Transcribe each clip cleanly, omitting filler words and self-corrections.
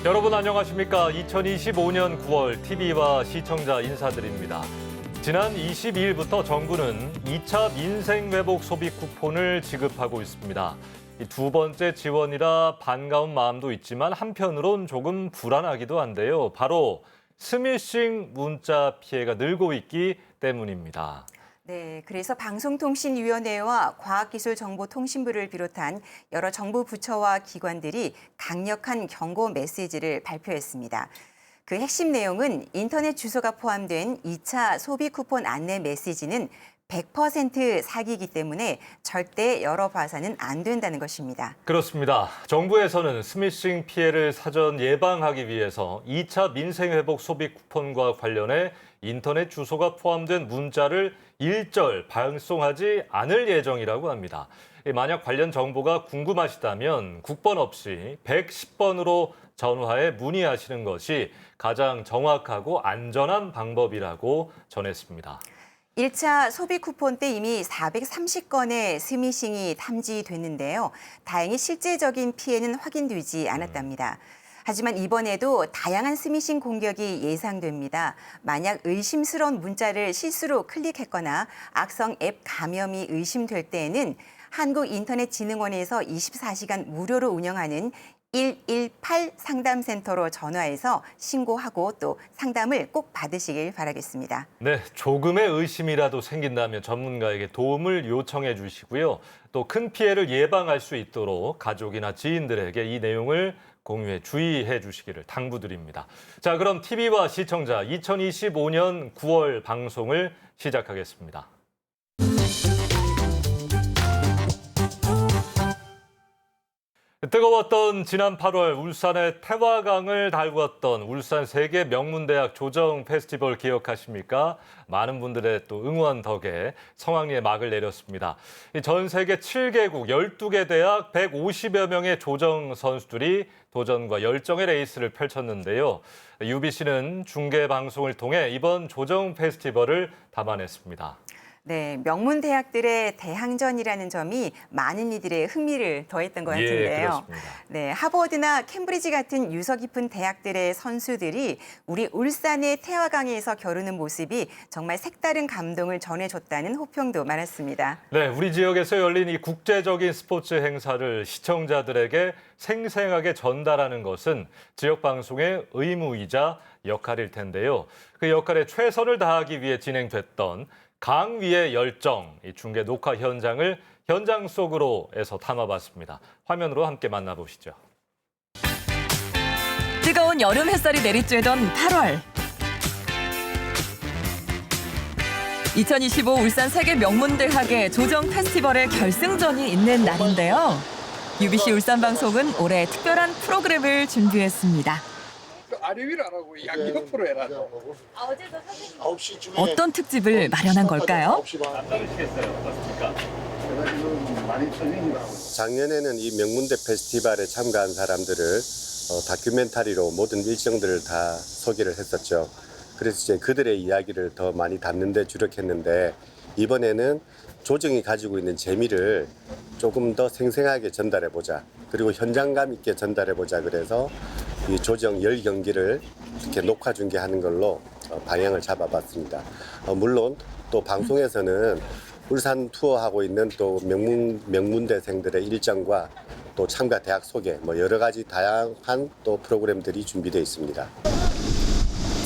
여러분 안녕하십니까? 2025년 9월 TV와 시청자 인사드립니다. 지난 22일부터 정부는 2차 민생회복 소비 쿠폰을 지급하고 있습니다. 두 번째 지원이라 반가운 마음도 있지만 한편으론 조금 불안하기도 한데요. 바로 스미싱 문자 피해가 늘고 있기 때문입니다. 네, 그래서 방송통신위원회와 과학기술정보통신부를 비롯한 여러 정부 부처와 기관들이 강력한 경고 메시지를 발표했습니다. 그 핵심 내용은 인터넷 주소가 포함된 2차 소비 쿠폰 안내 메시지는 100% 사기이기 때문에 절대 열어봐서는 안 된다는 것입니다. 그렇습니다. 정부에서는 스미싱 피해를 사전 예방하기 위해서 2차 민생회복 소비 쿠폰과 관련해 인터넷 주소가 포함된 문자를 일절 발송하지 않을 예정이라고 합니다. 만약 관련 정보가 궁금하시다면 국번 없이 110번으로 전화해 문의하시는 것이 가장 정확하고 안전한 방법이라고 전했습니다. 1차 소비 쿠폰 때 이미 430건의 스미싱이 탐지됐는데요. 다행히 실제적인 피해는 확인되지 않았답니다. 하지만 이번에도 다양한 스미싱 공격이 예상됩니다. 만약 의심스러운 문자를 실수로 클릭했거나 악성 앱 감염이 의심될 때에는 한국인터넷진흥원에서 24시간 무료로 운영하는 118 상담센터로 전화해서 신고하고 또 상담을 꼭 받으시길 바라겠습니다. 네, 조금의 의심이라도 생긴다면 전문가에게 도움을 요청해 주시고요. 또 큰 피해를 예방할 수 있도록 가족이나 지인들에게 이 내용을 공유해 주의해 주시기를 당부드립니다. 자, 그럼 TV와 시청자 2025년 9월 방송을 시작하겠습니다. 뜨거웠던 지난 8월 울산의 태화강을 달구었던 울산 세계 명문대학 조정 페스티벌 기억하십니까? 많은 분들의 또 응원 덕에 성황리에 막을 내렸습니다. 전 세계 7개국 12개 대학 150여 명의 조정 선수들이 도전과 열정의 레이스를 펼쳤는데요. UBC는 중계 방송을 통해 이번 조정 페스티벌을 담아냈습니다. 네, 명문 대학들의 대항전이라는 점이 많은 이들의 흥미를 더했던 것 같은데요. 그렇습니다. 네, 하버드나 캠브리지 같은 유서 깊은 대학들의 선수들이 우리 울산의 태화강에서 겨루는 모습이 정말 색다른 감동을 전해줬다는 호평도 많았습니다. 네, 우리 지역에서 열린 이 국제적인 스포츠 행사를 시청자들에게 생생하게 전달하는 것은 지역 방송의 의무이자 역할일 텐데요. 그 역할에 최선을 다하기 위해 진행됐던 강 위의 열정, 이 중계 녹화 현장을 현장 속으로에서 담아봤습니다. 화면으로 함께 만나보시죠. 뜨거운 여름 햇살이 내리쬐던 8월. 2025 울산 세계 명문대학의 조정 페스티벌의 결승전이 있는 날인데요. UBC 울산 방송은 올해 특별한 프로그램을 준비했습니다. 아래 위로 안 하고 양옆으로 해라. 어제도 선생님 어떤 특집을 마련한 걸까요? 작년에는 이 명문대 페스티벌에 참가한 사람들을 다큐멘터리로 모든 일정들을 다 소개를 했었죠. 그래서 이제 그들의 이야기를 더 많이 담는 데 주력했는데 이번에는 조정이 가지고 있는 재미를 조금 더 생생하게 전달해보자. 그리고 현장감 있게 전달해보자. 그래서 이 조정 10경기를 이렇게 녹화 중계하는 걸로 방향을 잡아봤습니다. 물론 또 방송에서는 울산 투어하고 있는 또 명문대생들의 일정과 또 참가 대학 소개, 뭐 여러 가지 다양한 또 프로그램들이 준비되어 있습니다.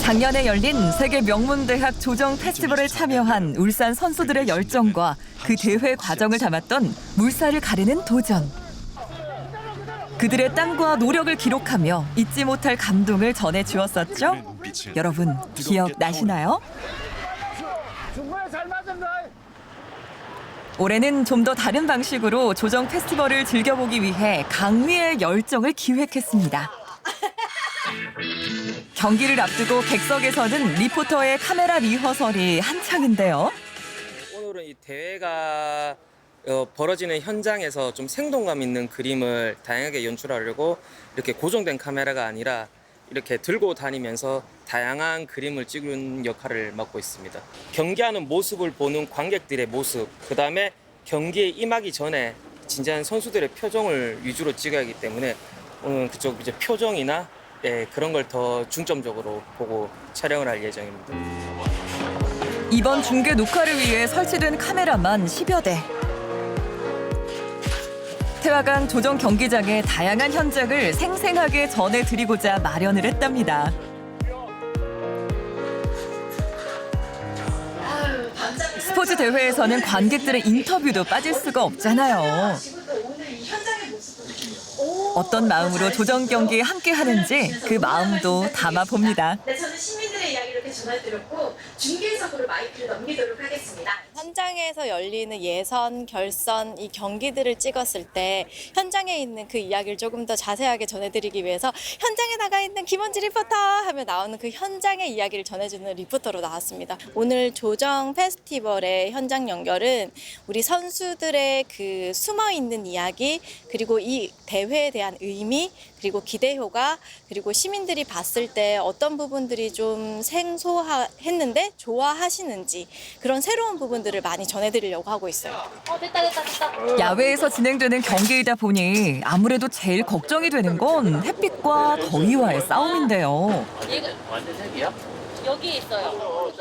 작년에 열린 세계 명문대학 조정 페스티벌에 참여한 울산 선수들의 열정과 그 대회 과정을 담았던 물살을 가르는 도전. 그들의 땀과 노력을 기록하며 잊지 못할 감동을 전해주었었죠? 여러분 기억나시나요? 올해는 좀 더 다른 방식으로 조정 페스티벌을 즐겨보기 위해 강위의 열정을 기획했습니다. 경기를 앞두고 객석에서는 리포터의 카메라 리허설이 한창인데요. 오늘은 이 대회가 벌어지는 현장에서 좀 생동감 있는 그림을 다양하게 연출하려고 이렇게 고정된 카메라가 아니라 이렇게 들고 다니면서 다양한 그림을 찍는 역할을 맡고 있습니다. 경기하는 모습을 보는 관객들의 모습, 그다음에 경기에 임하기 전에 진지한 선수들의 표정을 위주로 찍어야 하기 때문에 오늘 그쪽 이제 표정이나 네, 그런 걸 더 중점적으로 보고 촬영을 할 예정입니다. 이번 중계 녹화를 위해 설치된 카메라만 10여 대. 태화강 조정 경기장의 다양한 현장을 생생하게 전해드리고자 마련을 했답니다. 스포츠 대회에서는 관객들의 인터뷰도 빠질 수가 없잖아요. 어떤 마음으로 조정 경기에 함께 하는지 그 마음도 담아봅니다. 네, 저는 시민들의 이야기를 이렇게 전해드렸고 중계석으로 마이크를 넘기도록 하겠습니다. 현장에서 열리는 예선, 결선 이 경기들을 찍었을 때 현장에 있는 그 이야기를 조금 더 자세하게 전해드리기 위해서 현장에 나가 있는 김원지 리포터 하며 나오는 그 현장의 이야기를 전해주는 리포터로 나왔습니다. 오늘 조정 페스티벌의 현장 연결은 우리 선수들의 그 숨어있는 이야기 그리고 이 대회에 대한 의미 그리고 기대 효과 그리고 시민들이 봤을 때 어떤 부분들이 좀 생소했는데 좋아하시는지 그런 새로운 부분들을 많이 전해드리려고 하고 있어요. 됐다. 야외에서 진행되는 경기이다 보니 아무래도 제일 걱정이 되는 건 햇빛과 더위와의 싸움인데요. 여기 있어요.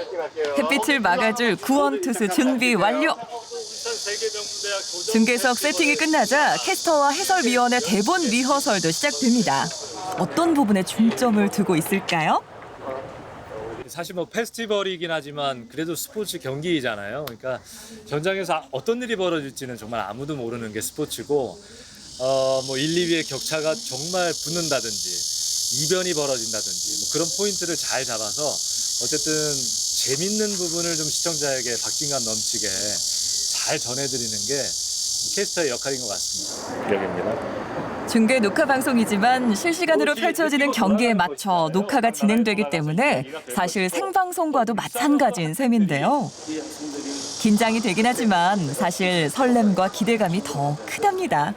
햇빛을 막아줄 구원투수 준비 완료. 중계석 세팅이 끝나자 캐스터와 해설위원의 대본 리허설도 시작됩니다. 어떤 부분에 중점을 두고 있을까요? 사실 뭐 페스티벌이긴 하지만 그래도 스포츠 경기잖아요. 그러니까 현장에서 어떤 일이 벌어질지는 정말 아무도 모르는 게 스포츠고 뭐 1, 2위의 격차가 정말 붙는다든지 이변이 벌어진다든지 뭐 그런 포인트를 잘 잡아서 어쨌든 재밌는 부분을 좀 시청자에게 박진감 넘치게 잘 전해드리는 게 캐스터의 역할인 것 같습니다. 여기입니다. 중계 녹화 방송이지만 실시간으로 펼쳐지는 경기에 맞춰 녹화가 진행되기 때문에 사실 생방송과도 마찬가지인 셈인데요. 긴장이 되긴 하지만 사실 설렘과 기대감이 더 크답니다.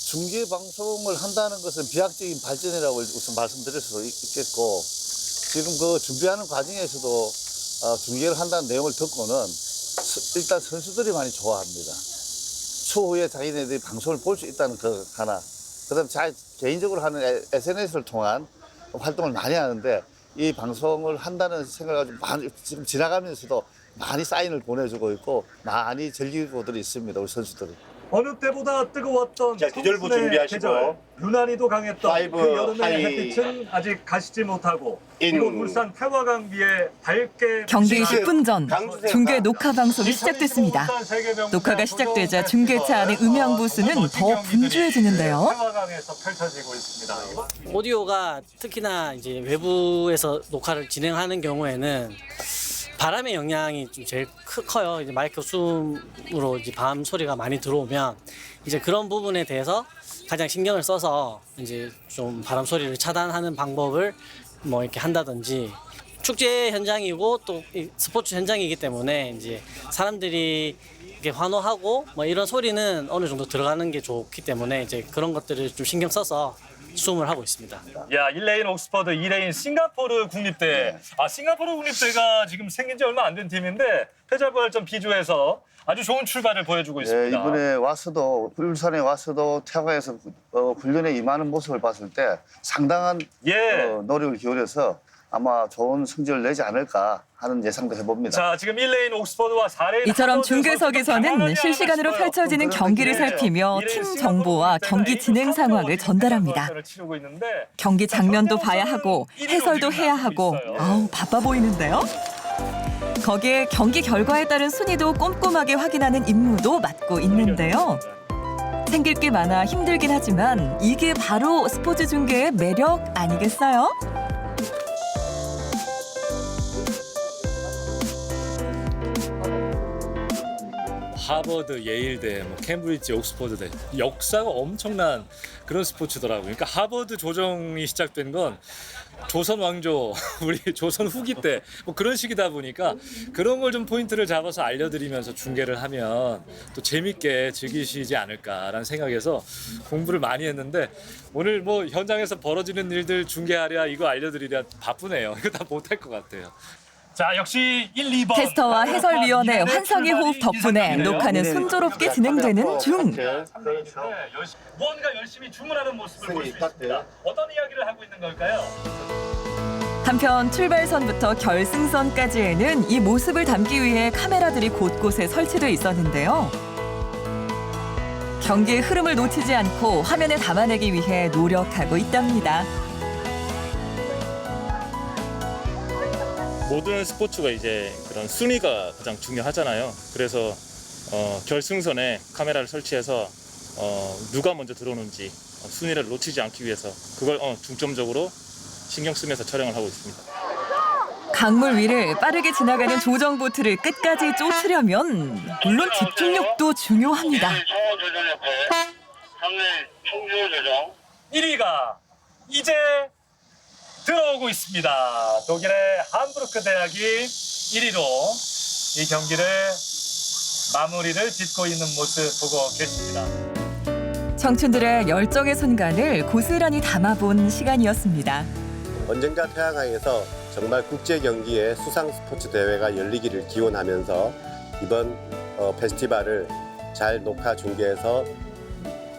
중계 방송을 한다는 것은 비약적인 발전이라고 우선 말씀드릴 수도 있겠고 지금 그 준비하는 과정에서도 중계를 한다는 내용을 듣고는 일단 선수들이 많이 좋아합니다. 추후에 자기네들이 방송을 볼 수 있다는 그 하나. 그다음에 개인적으로 하는 SNS를 통한 활동을 많이 하는데 이 방송을 한다는 생각을 가지고 많이 지금 지나가면서도 많이 사인을 보내주고 있고 많이 즐기고들 있습니다. 우리 선수들이. 어느 때보다 뜨거웠던 기절부 청순의 준비하시고. 계절, 유난히도 강했던 파이브, 그 여름의 하이. 햇빛은 아직 가시지 못하고 인. 이곳 울산 태화강 위에 밝게 경기 비치는 10분 전 중계 녹화 방송이 시작됐습니다. 녹화가 시작되자 중계차 안의 음향 부스는 더 분주해지는데요. 태화강에서 펼쳐지고 있습니다. 오디오가 특히나 이제 외부에서 녹화를 진행하는 경우에는 바람의 영향이 좀 제일 커요. 이제 마이크 숨으로 이제 밤 소리가 많이 들어오면 이제 그런 부분에 대해서 가장 신경을 써서 이제 좀 바람 소리를 차단하는 방법을 뭐 이렇게 한다든지 축제 현장이고 또 스포츠 현장이기 때문에 이제 사람들이 이렇게 환호하고 뭐 이런 소리는 어느 정도 들어가는 게 좋기 때문에 이제 그런 것들을 좀 신경 써서 수음을 하고 있습니다. 야, 1레인 옥스퍼드, 2레인 싱가포르 국립대. 싱가포르 국립대가 지금 생긴 지 얼마 안 된 팀인데 패자부활전 비주에서 아주 좋은 출발을 보여주고 있습니다. 이번에 와서도 울산에 와서도 태화강에서 훈련에 임하는 모습을 봤을 때 상당한 노력을 기울여서 아마 좋은 성적을 내지 않을까 하는 예상도 해봅니다. 자, 지금 1레인 옥스퍼드와 4레인 이처럼 중계석에서는 실시간으로 펼쳐지는 경기를 살피며 팀 정보와 경기 진행 상황을 전달합니다. 경기 장면도 봐야 하고 해설도 해야 하고 바빠 보이는데요. 거기에 경기 결과에 따른 순위도 꼼꼼하게 확인하는 임무도 맡고 있는데요. 생길 게 많아 힘들긴 하지만 이게 바로 스포츠 중계의 매력 아니겠어요? 하버드, 예일대, 뭐 캠브리지, 옥스퍼드대 역사가 엄청난 그런 스포츠더라고요. 그러니까 하버드 조정이 시작된 건 조선 왕조, 우리 조선 후기 때 뭐 그런 식이다 보니까 그런 걸 좀 포인트를 잡아서 알려드리면서 중계를 하면 또 재밌게 즐기시지 않을까라는 생각에서 공부를 많이 했는데 오늘 뭐 현장에서 벌어지는 일들 중계하랴 이거 알려드리랴 바쁘네요. 이거 다 못할 것 같아요. 자, 역시 1, 2번. 캐스터와 해설위원의 환상의 호흡 덕분에 녹화는 순조롭게 진행되는 중. 무언가 열심히 주문하는 모습을 볼 수 있습니다. 어떤 이야기를 하고 있는 걸까요? 한편 출발선부터 결승선까지에는 이 모습을 담기 위해 카메라들이 곳곳에 설치돼 있었는데요. 경기의 흐름을 놓치지 않고 화면에 담아내기 위해 노력하고 있답니다. 모든 스포츠가 이제 그런 순위가 가장 중요하잖아요. 그래서 결승선에 카메라를 설치해서 누가 먼저 들어오는지 순위를 놓치지 않기 위해서 그걸 중점적으로 신경 쓰면서 촬영을 하고 있습니다. 강물 위를 빠르게 지나가는 조정 보트를 끝까지 쫓으려면 물론 집중력도 중요합니다. 1위가 이제 들어오고 있습니다. 독일의 함부르크 대학이 1위로 이 경기를 마무리를 짓고 있는 모습 보고 계십니다. 청춘들의 열정의 순간을 고스란히 담아본 시간이었습니다. 언젠가 태양항에서 정말 국제 경기의 수상 스포츠 대회가 열리기를 기원하면서 이번 페스티벌을 잘 녹화 중계해서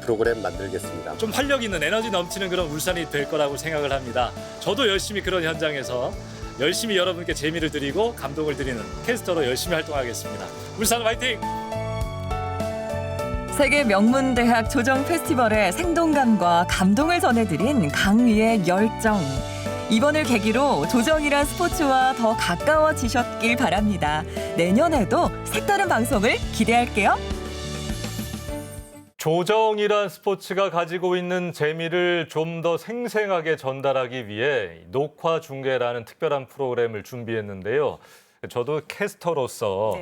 프로그램 만들겠습니다. 좀 활력 있는 에너지 넘치는 그런 울산이 될 거라고 생각을 합니다. 저도 열심히 그런 현장에서 열심히 여러분께 재미를 드리고 감동을 드리는 캐스터로 열심히 활동하겠습니다. 울산 화이팅! 세계 명문대학 조정 페스티벌의 생동감과 감동을 전해드린 강위의 열정. 이번을 계기로 조정이란 스포츠와 더 가까워지셨길 바랍니다. 내년에도 색다른 방송을 기대할게요. 조정이란 스포츠가 가지고 있는 재미를 좀 더 생생하게 전달하기 위해 녹화 중계라는 특별한 프로그램을 준비했는데요. 저도 캐스터로서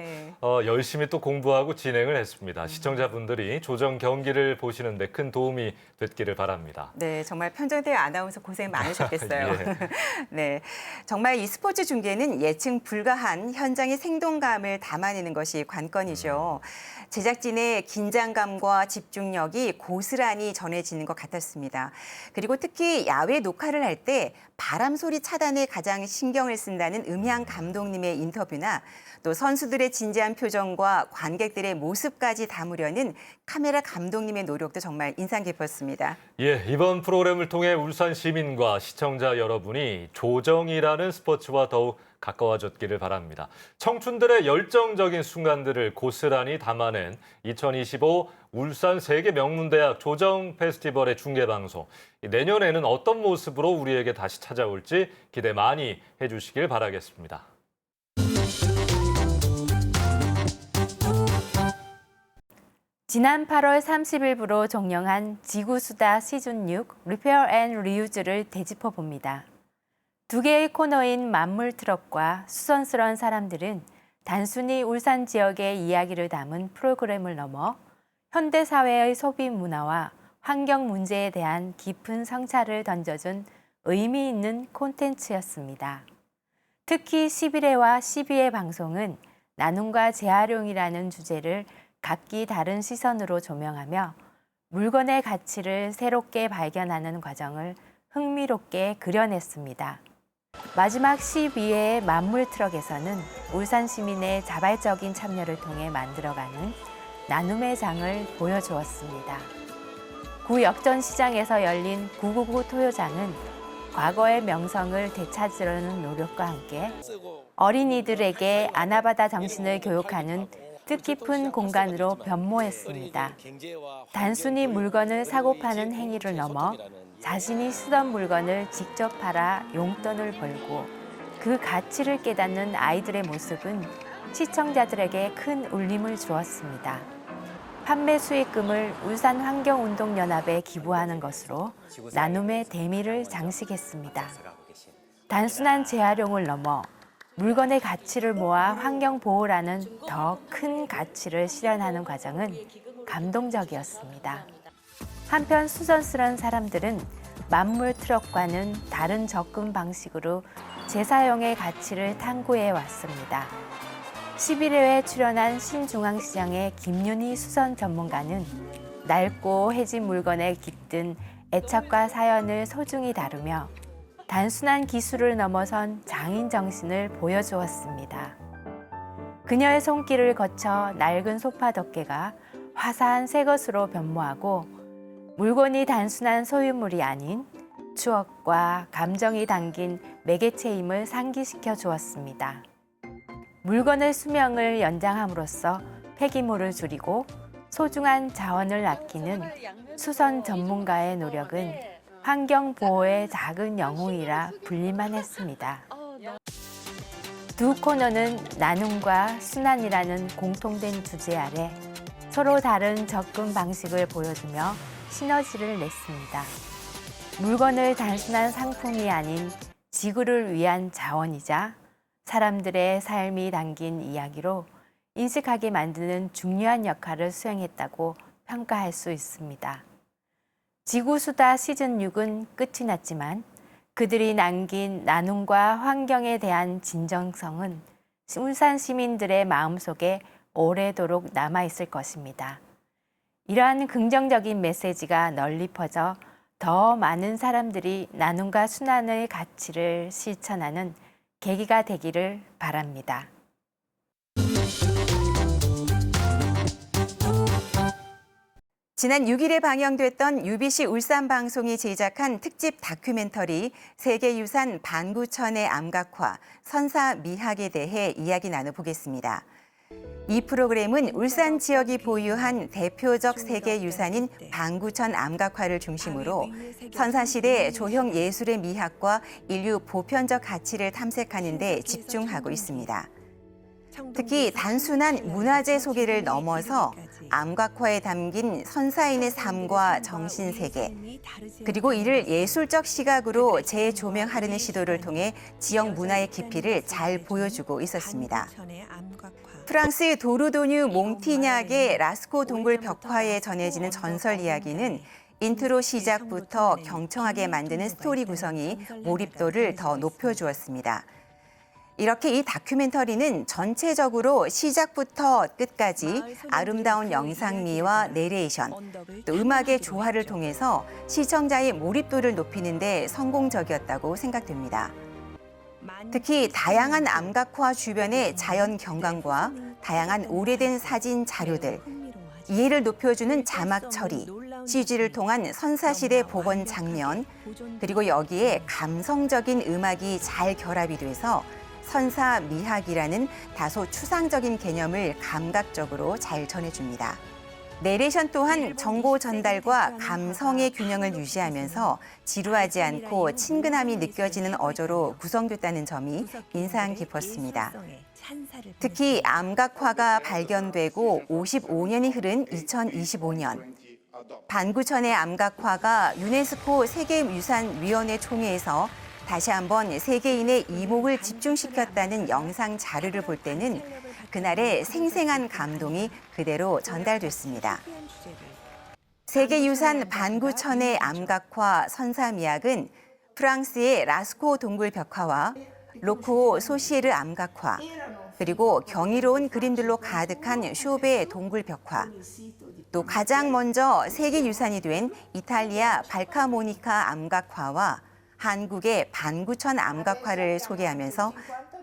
열심히 또 공부하고 진행을 했습니다. 시청자분들이 조정 경기를 보시는 데 큰 도움이 됐기를 바랍니다. 네, 정말 편정대 아나운서 고생 많으셨겠어요. 예. 네, 정말 이 스포츠 중계는 예측 불가한 현장의 생동감을 담아내는 것이 관건이죠. 제작진의 긴장감과 집중력이 고스란히 전해지는 것 같았습니다. 그리고 특히 야외 녹화를 할 때 바람 소리 차단에 가장 신경을 쓴다는 음향 감독님의 인터뷰나 또 선수들의 진지한 표정과 관객들의 모습까지 담으려는 카메라 감독님의 노력도 정말 인상 깊었습니다. 예, 이번 프로그램을 통해 울산 시민과 시청자 여러분이 조정이라는 스포츠와 더욱 가까워졌기를 바랍니다. 청춘들의 열정적인 순간들을 고스란히 담아낸 2025 울산 세계 명문대학 조정 페스티벌의 중계방송. 내년에는 어떤 모습으로 우리에게 다시 찾아올지 기대 많이 해주시길 바라겠습니다. 지난 8월 30일부로 종영한 지구수다 시즌6 리페어 앤 리유즈를 되짚어 봅니다. 두 개의 코너인 만물 트럭과 수선스러운 사람들은 단순히 울산 지역의 이야기를 담은 프로그램을 넘어 현대 사회의 소비 문화와 환경 문제에 대한 깊은 성찰을 던져준 의미 있는 콘텐츠였습니다. 특히 11회와 12회 방송은 나눔과 재활용이라는 주제를 각기 다른 시선으로 조명하며 물건의 가치를 새롭게 발견하는 과정을 흥미롭게 그려냈습니다. 마지막 12회의 만물 트럭에서는 울산 시민의 자발적인 참여를 통해 만들어가는 나눔의 장을 보여주었습니다. 구 역전시장에서 열린 999 토요장은 과거의 명성을 되찾으려는 노력과 함께 어린이들에게 아나바다 정신을 교육하는 뜻깊은 공간으로 변모했습니다. 단순히 물건을 사고 파는 행위를 넘어 자신이 쓰던 물건을 직접 팔아 용돈을 벌고 그 가치를 깨닫는 아이들의 모습은 시청자들에게 큰 울림을 주었습니다. 판매 수익금을 울산환경운동연합에 기부하는 것으로 나눔의 대미를 장식했습니다. 단순한 재활용을 넘어 물건의 가치를 모아 환경보호라는 더 큰 가치를 실현하는 과정은 감동적이었습니다. 한편 수선스러운 사람들은 만물 트럭과는 다른 접근 방식으로 재사용의 가치를 탐구해 왔습니다. 11회에 출연한 신중앙시장의 김윤희 수선 전문가는 낡고 해진 물건에 깃든 애착과 사연을 소중히 다루며 단순한 기술을 넘어선 장인 정신을 보여주었습니다. 그녀의 손길을 거쳐 낡은 소파 덮개가 화사한 새 것으로 변모하고 물건이 단순한 소유물이 아닌 추억과 감정이 담긴 매개체임을 상기시켜 주었습니다. 물건의 수명을 연장함으로써 폐기물을 줄이고 소중한 자원을 아끼는 수선 전문가의 노력은 환경 보호의 작은 영웅이라 불릴만 했습니다. 두 코너는 나눔과 순환이라는 공통된 주제 아래 서로 다른 접근 방식을 보여주며 시너지를 냈습니다. 물건을 단순한 상품이 아닌 지구를 위한 자원이자 사람들의 삶이 담긴 이야기로 인식하게 만드는 중요한 역할을 수행했다고 평가할 수 있습니다. 지구수다 시즌6은 끝이 났지만 그들이 남긴 나눔과 환경에 대한 진정성은 울산 시민들의 마음속에 오래도록 남아있을 것입니다. 이러한 긍정적인 메시지가 널리 퍼져 더 많은 사람들이 나눔과 순환의 가치를 실천하는 계기가 되기를 바랍니다. 지난 6일에 방영됐던 UBC 울산 방송이 제작한 특집 다큐멘터리 세계유산 반구천의 암각화, 선사미학에 대해 이야기 나눠보겠습니다. 이 프로그램은 울산 지역이 보유한 대표적 세계유산인 반구천 암각화를 중심으로 선사시대 조형 예술의 미학과 인류 보편적 가치를 탐색하는 데 집중하고 있습니다. 특히 단순한 문화재 소개를 넘어서 암각화에 담긴 선사인의 삶과 정신세계, 그리고 이를 예술적 시각으로 재조명하려는 시도를 통해 지역 문화의 깊이를 잘 보여주고 있었습니다. 프랑스 도르도뉴 몽티냐크의 라스코 동굴 벽화에 전해지는 전설 이야기는 인트로 시작부터 경청하게 만드는 스토리 구성이 몰입도를 더 높여주었습니다. 이렇게 이 다큐멘터리는 전체적으로 시작부터 끝까지 아름다운 영상미와 내레이션, 또 음악의 조화를 통해서 시청자의 몰입도를 높이는 데 성공적이었다고 생각됩니다. 특히 다양한 암각화 주변의 자연 경관과 다양한 오래된 사진 자료들, 이해를 높여주는 자막 처리, CG를 통한 선사시대 복원 장면, 그리고 여기에 감성적인 음악이 잘 결합이 돼서 선사미학이라는 다소 추상적인 개념을 감각적으로 잘 전해줍니다. 내레이션 또한 정보 전달과 감성의 균형을 유지하면서 지루하지 않고 친근함이 느껴지는 어조로 구성됐다는 점이 인상 깊었습니다. 특히 암각화가 발견되고 55년이 흐른 2025년, 반구천의 암각화가 유네스코 세계유산위원회 총회에서 다시 한번 세계인의 이목을 집중시켰다는 영상 자료를 볼 때는 그날의 생생한 감동이 그대로 전달됐습니다. 세계유산 반구천의 암각화 선사미학은 프랑스의 라스코 동굴 벽화와 로쿠오 소시에르 암각화, 그리고 경이로운 그림들로 가득한 쇼베 동굴 벽화, 또 가장 먼저 세계유산이 된 이탈리아 발카모니카 암각화와 한국의 반구천 암각화를 소개하면서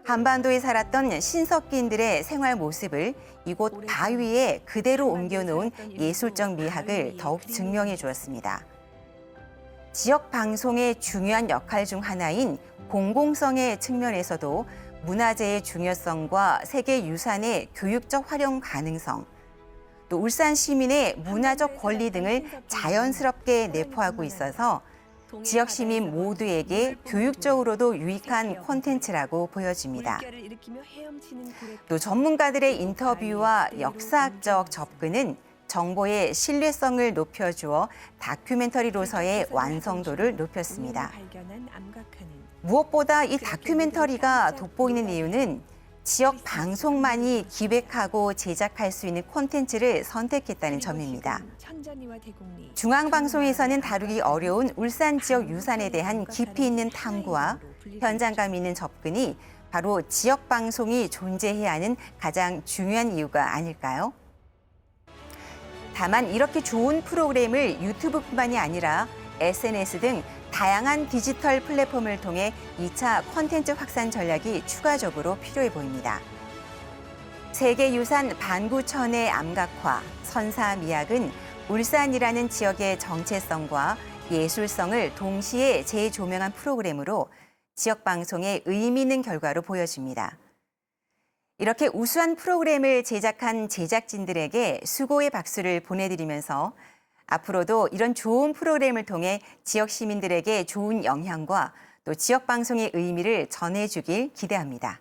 한반도에 살았던 신석기인들의 생활 모습을 이곳 바위에 그대로 옮겨놓은 예술적 미학을 더욱 증명해 주었습니다. 지역 방송의 중요한 역할 중 하나인 공공성의 측면에서도 문화재의 중요성과 세계유산의 교육적 활용 가능성, 또 울산 시민의 문화적 권리 등을 자연스럽게 내포하고 있어서 지역 시민 모두에게 교육적으로도 유익한 콘텐츠라고 보여집니다. 또 전문가들의 인터뷰와 역사학적 접근은 정보의 신뢰성을 높여주어 다큐멘터리로서의 완성도를 높였습니다. 무엇보다 이 다큐멘터리가 돋보이는 이유는 지역 방송만이 기획하고 제작할 수 있는 콘텐츠를 선택했다는 점입니다. 중앙방송에서는 다루기 어려운 울산 지역 유산에 대한 깊이 있는 탐구와 현장감 있는 접근이 바로 지역 방송이 존재해야 하는 가장 중요한 이유가 아닐까요? 다만 이렇게 좋은 프로그램을 유튜브뿐만이 아니라 SNS 등 다양한 디지털 플랫폼을 통해 2차 콘텐츠 확산 전략이 추가적으로 필요해 보입니다. 세계유산 반구천의 암각화, 선사미학은 울산이라는 지역의 정체성과 예술성을 동시에 재조명한 프로그램으로 지역 방송의 의미 있는 결과로 보여집니다. 이렇게 우수한 프로그램을 제작한 제작진들에게 수고의 박수를 보내드리면서 앞으로도 이런 좋은 프로그램을 통해 지역 시민들에게 좋은 영향과 또 지역 방송의 의미를 전해주길 기대합니다.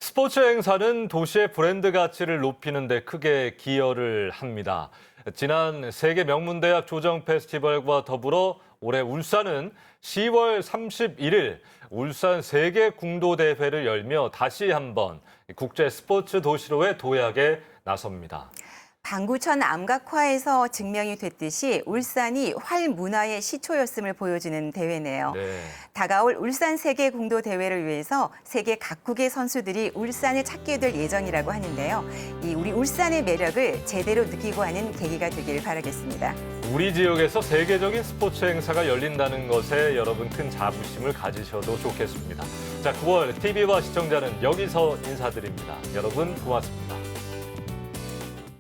스포츠 행사는 도시의 브랜드 가치를 높이는 데 크게 기여를 합니다. 지난 세계 명문대학 조정 페스티벌과 더불어 올해 울산은 10월 31일 울산 세계 궁도 대회를 열며 다시 한번 국제 스포츠 도시로의 도약에 나섭니다. 방구천 암각화에서 증명이 됐듯이 울산이 활 문화의 시초였음을 보여주는 대회네요. 네. 다가올 울산 세계 궁도 대회를 위해서 세계 각국의 선수들이 울산을 찾게 될 예정이라고 하는데요. 이 우리 울산의 매력을 제대로 느끼고 하는 계기가 되길 바라겠습니다. 우리 지역에서 세계적인 스포츠 행사가 열린다는 것에 여러분 큰 자부심을 가지셔도 좋겠습니다. 자, 9월 TV와 시청자는 여기서 인사드립니다. 여러분 고맙습니다.